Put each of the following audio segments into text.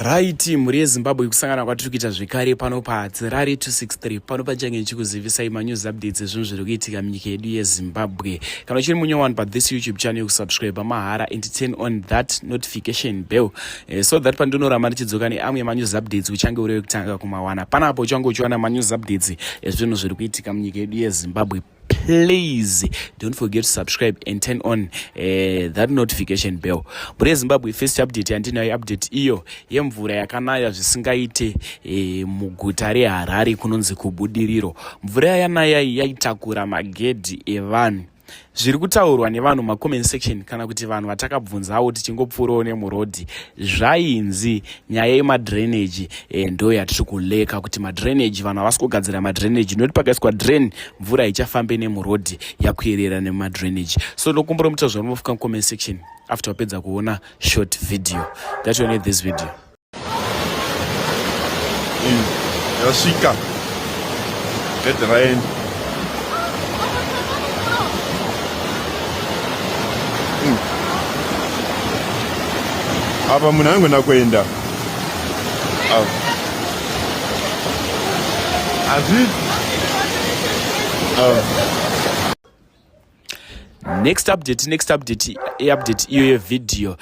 Right, mhuri yeZimbabwe kusangana kwatiri kuita zvekare pano paHarare 263 pano pachange ndichikuzivisai manews updates ezvinhu zviri kuitika munyika yedu yeZimbabwe. Kana uchiri munyowani pathis YouTube channel, kusubscribe mahara and turn on that notification bell so that pandinoramba ndichidzoka neamwe manews updates uchange uri wekutanga kumawana. Panapo uchange uchiwana manews updates ezvinhu zviri kuitika munyika yedu yeZimbabwe. Please don't forget to subscribe and turn on that notification bell. Mhuri yeZimbabwe, first update yandinayo update iyo yemvura yakanaya zvisingaite muguta reHarare kunonzi kubudiriro. Mvura yanaya yaitakura magedhi evanhu. Zviri kutaurwa nevanhu macomment section kana kuti vanhu vatakabvunzawo tichingopfuurawo nemurodhi zvainzi nyaya yemadrainage ndo yatiri kuleka kuti madrainage vanhu havasi kugadzira madrainage noti pakaiswa drain mvura ichafambe nemurodhi yakuyerera nemadrainage. So ndokumbura muta zvamunofuka mucomment section after wapedza kuona short video that you need this video. Yasvika get rain. Apa munhu angona kuenda Next update iyo yevideo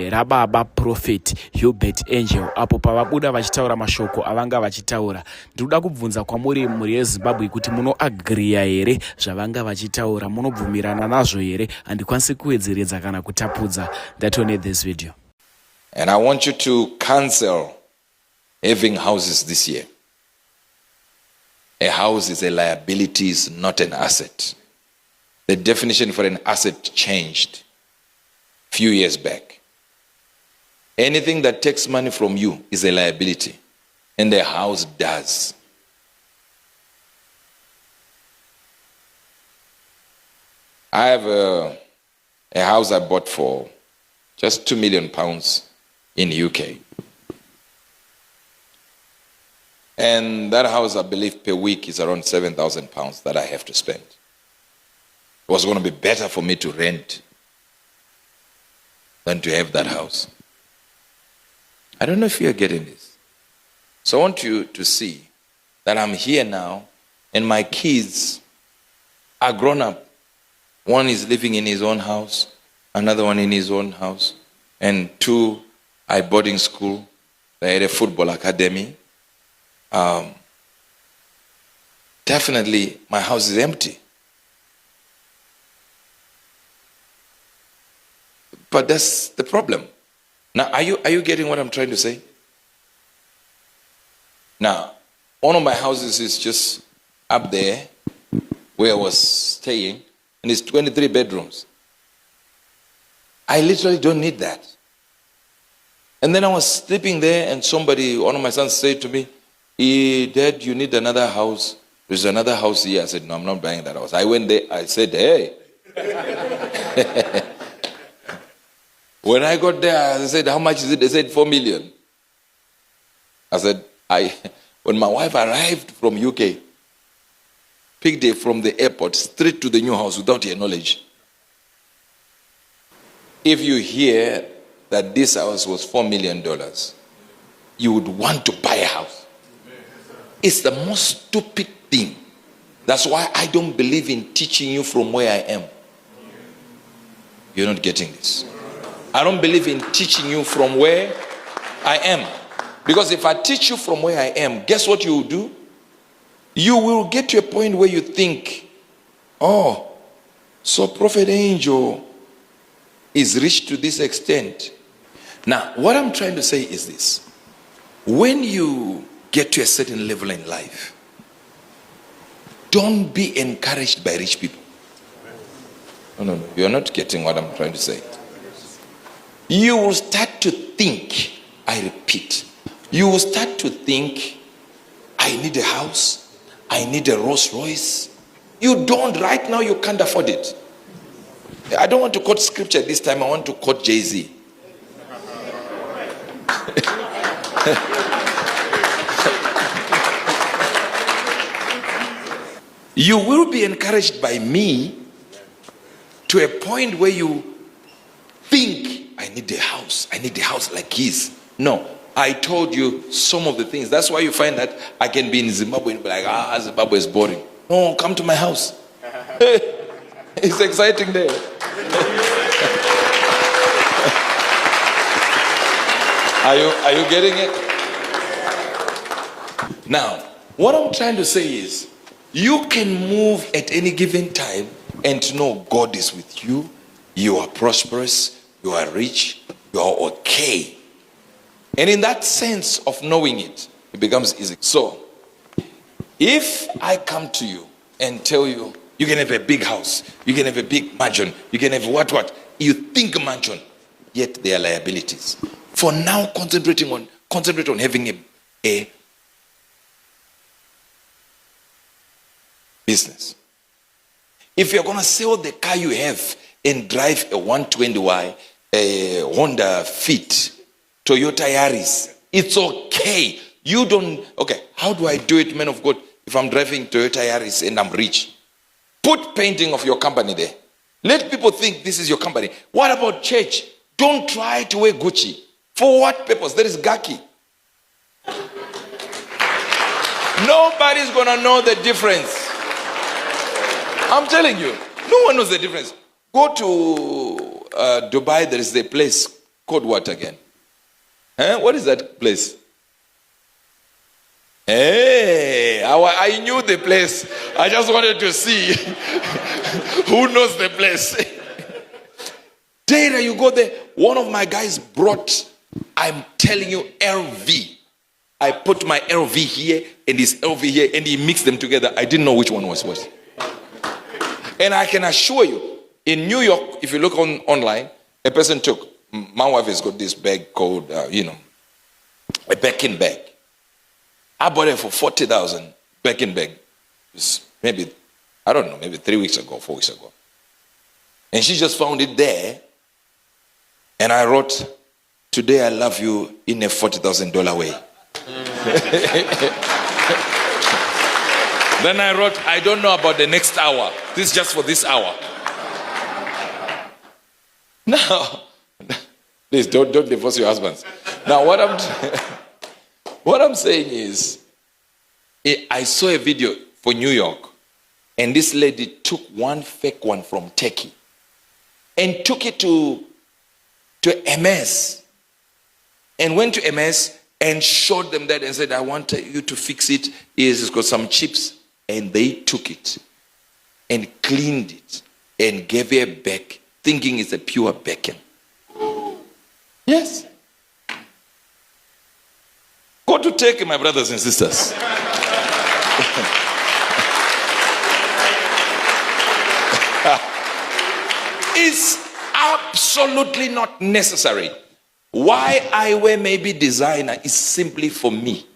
rababa prophet Hubert Angel apo pavabuda vachitaura mashoko avanga vachitaura. Ndikuda kubvunza kwamuri mhuri yeZimbabwe kuti munoagriya here zvavanga vachitaura, munobvumirana nazvo here? Handikwanisi kuwedzeredza kana kutapudza. That will need this video. And I want you to cancel having houses this year. A house is a liability, not an asset. The definition for an asset changed a few years back. Anything that takes money from you is a liability, and the house does. I have a house I bought for just £2 million in the UK. And that house, I believe, per week is around £7,000 that I have to spend. It was going to be better for me to rent than to have that house. I don't know if you're getting this. So I want you to see that I'm here now and my kids are grown up. One is living in his own house, another one in his own house, and two are at boarding school. They had a football academy. Definitely my house is empty. But that's the problem. Now, are you getting what I'm trying to say? Now, one of my houses is just up there where I was staying, and it's 23 bedrooms. I literally don't need that. And then I was sleeping there, and one of my sons said to me, Dad, you need another house. There's another house here. I said, no, I'm not buying that house. I went there, I said, hey. When I got there, I said, how much is it? They said, 4 million. I said, when my wife arrived from UK, picked her from the airport straight to the new house without her knowledge. If you hear that this house was $4 million, you would want to buy a house. It's the most stupid thing. That's why I don't believe in teaching you from where I am. You're not getting this. I don't believe in teaching you from where I am. Because if I teach you from where I am, guess what you will do? You will get to a point where you think, oh, so Prophet Angel is rich to this extent. Now, what I'm trying to say is this. When you get to a certain level in life, don't be encouraged by rich people. No. You're not getting what I'm trying to say. You will start to think, I repeat, you will start to think, I need a house, I need a Rolls Royce. You don't, right now you can't afford it. I don't want to quote scripture this time, I want to quote Jay-Z. You will be encouraged by me to a point where you think, I need a house like his. No, I told you some of the things. That's why you find that I can be in Zimbabwe and be like, Zimbabwe is boring. No, come to my house. It's exciting there. Are you getting it? Now, what I'm trying to say is, you can move at any given time and know God is with you. You are prosperous. You are rich. You are okay. And in that sense of knowing it, it becomes easy. So, if I come to you and tell you, you can have a big house, you can have a big mansion, you can have what, you think mansion, yet there are liabilities. For now, concentrate on having a business. If you're going to sell the car you have and drive a 120Y, a Honda Fit, Toyota Yaris, it's okay. You don't, okay, how do I do it, man of God, if I'm driving Toyota Yaris and I'm rich? Put painting of your company there. Let people think this is your company. What about church? Don't try to wear Gucci. For what purpose? There is Gaki. Nobody's going to know the difference. I'm telling you, no one knows the difference. Go to Dubai, there is a place called what again? What is that place? Hey, I knew the place. I just wanted to see who knows the place. Data, you go there. One of my guys brought, I'm telling you, LV. I put my LV here and his LV here, and he mixed them together. I didn't know which one was what. And I can assure you, in New York, if you look online, a person took, my wife has got this bag called, a Birkin bag. I bought it for 40,000, Birkin bag. Maybe, I don't know, maybe 3 weeks ago, 4 weeks ago. And she just found it there. And I wrote, today I love you in a $40,000 way. Then I wrote, I don't know about the next hour. This is just for this hour. Now, please don't divorce your husbands. Now what I'm saying is, I saw a video for New York, and this lady took one fake one from Turkey and took it to MS and went to MS and showed them that and said, I want you to fix it. It's got some chips. And they took it and cleaned it and gave her back, thinking it's a pure bacon. Yes. Go to Turkey, my brothers and sisters. It's absolutely not necessary. Why I wear maybe designer is simply for me.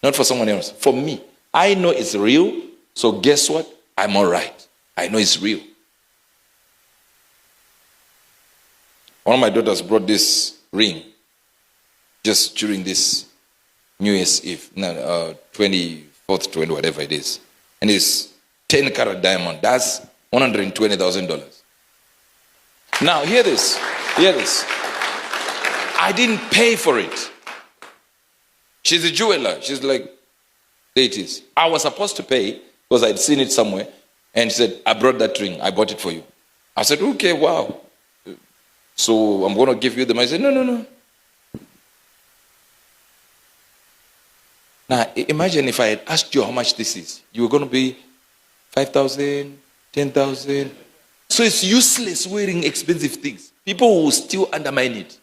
Not for someone else. For me. I know it's real. So guess what? I'm all right. I know it's real. One of my daughters brought this ring just during this New Year's Eve, 24th, 20, whatever it is. And it's 10 karat diamond. That's $120,000. Now, hear this. Hear this. I didn't pay for it. She's a jeweler. She's like, there it is. I was supposed to pay because I'd seen it somewhere. And she said, I brought that ring. I bought it for you. I said, okay, wow. So I'm going to give you the money. I said, no. Now, imagine if I had asked you how much this is. You were going to be 5,000, 10,000. So it's useless wearing expensive things. People will still undermine it.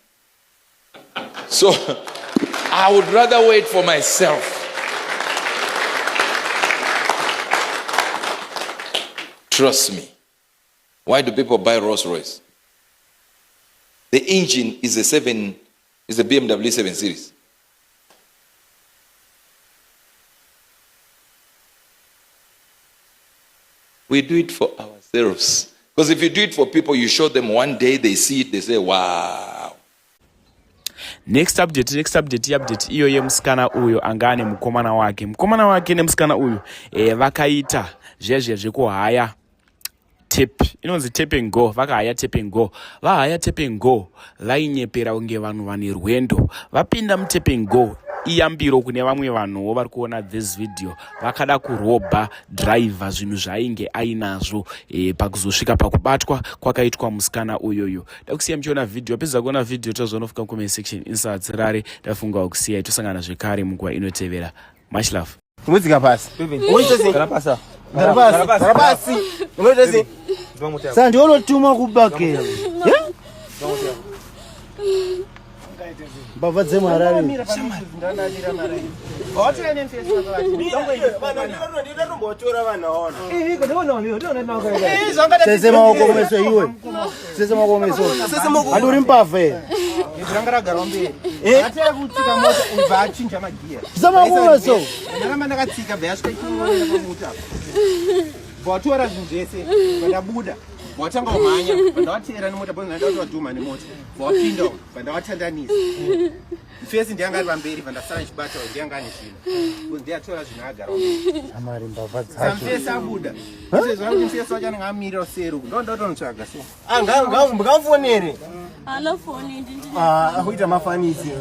So I would rather wait for myself. Trust me. Why do people buy Rolls Royce? The engine is a BMW 7 Series. We do it for ourselves. Because if you do it for people, you show them one day, they see it, they say, wow. Next update iyo yemusikana uyo anga ane mukomana wake nemusikana uyu vakaita zvezve zvekuhaya tap inonzi tap and go vakahaya tap and go vahaya tap and go vainyepera kunge vanhu vane rwendo vapinda mutap and go iyambiro kune vamwe vanhuwo vari kuona this video vakada kurobha driver zvinhu zvaainge ainazvo pakuzosvika pakubatwa kwakaitwa musikana uyoyo. Ndakusiya muchiona video pedza kuona video tozonofika comment section insights rare ndafunga kusiya tosangana zvekare munguva inotevera. Much love. Kumuzika pasi. Garapasa. Garapasi. Unoitezi? Sasa ndio unotuma kubakela. Mbava dzemu Harare. Sese maoko kumeso iwe. Sese maoko kumeso. Anduri mbave. Ndangaragarwa mberi. Atera kutsika mota ubva achinja magiya. Zama kumeso. Ndakamba ndakatsika bhasha ikungoenda pamuta. Botora zvinhu zvese ndabuda. Watanga umhanya, ndawatera nemota bwana ndaenda kudhuma nemota. Wapinda, ndawatandanisa. Fesi ndiyanga pamberi vandasara chibata ndiyanga nechino. Ndiyatora zvinagarwa. Amari mbava dzacho. Samfesi abuda. Izvo zvangu fesi wacha ngamira seru. Ndotonotsvaga so. Ngamfonere. Ala foni ndindi. Uita mafanisi.